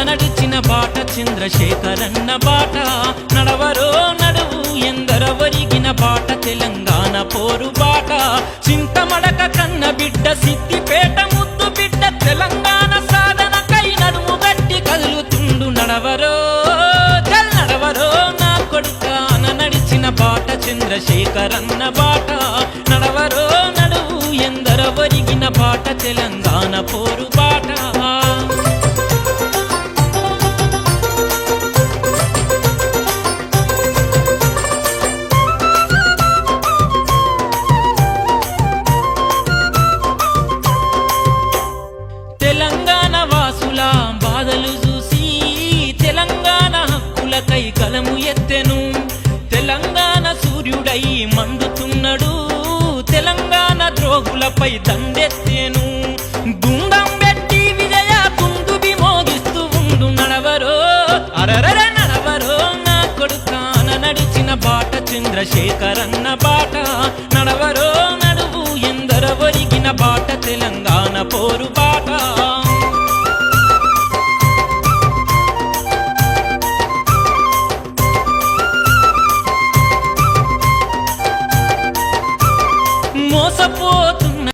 నడిచిన బాట చంద్రశేఖరన్న బాట నడవరో నడువు ఎందరవరిగిన బాట తెలంగాణ పోరు బాట చింతమడక కన్న బిడ్డ సిద్దిపేట ముద్దు బిడ్డ తెలంగాణ సాధనకై నడుము గట్టి కదులుతుండు నడవరో నడవరో నా కొడుకాన నడిచిన బాట చంద్రశేఖరన్న బాట నడవరో నడువు ఎందరవరిగిన బాట తెలంగాణ పోరు బాట తెలంగాణ వాసుల బాధలు చూసి తెలంగాణ హక్కులకై కలము ఎత్తెను తెలంగాణ సూర్యుడై మండుతున్నాడు తెలంగాణ ద్రోగులపై దండెత్తెను గుండం పెట్టి విజయ దుందుబి మోగిస్తూ ఉండు నడవరో అరరర నడవరో నా కొడుకాన నడిచిన బాట చంద్రశేఖరన్న బాట నడవరో నడువు ఎందరవరిగిన బాట తెలంగాణ పోరు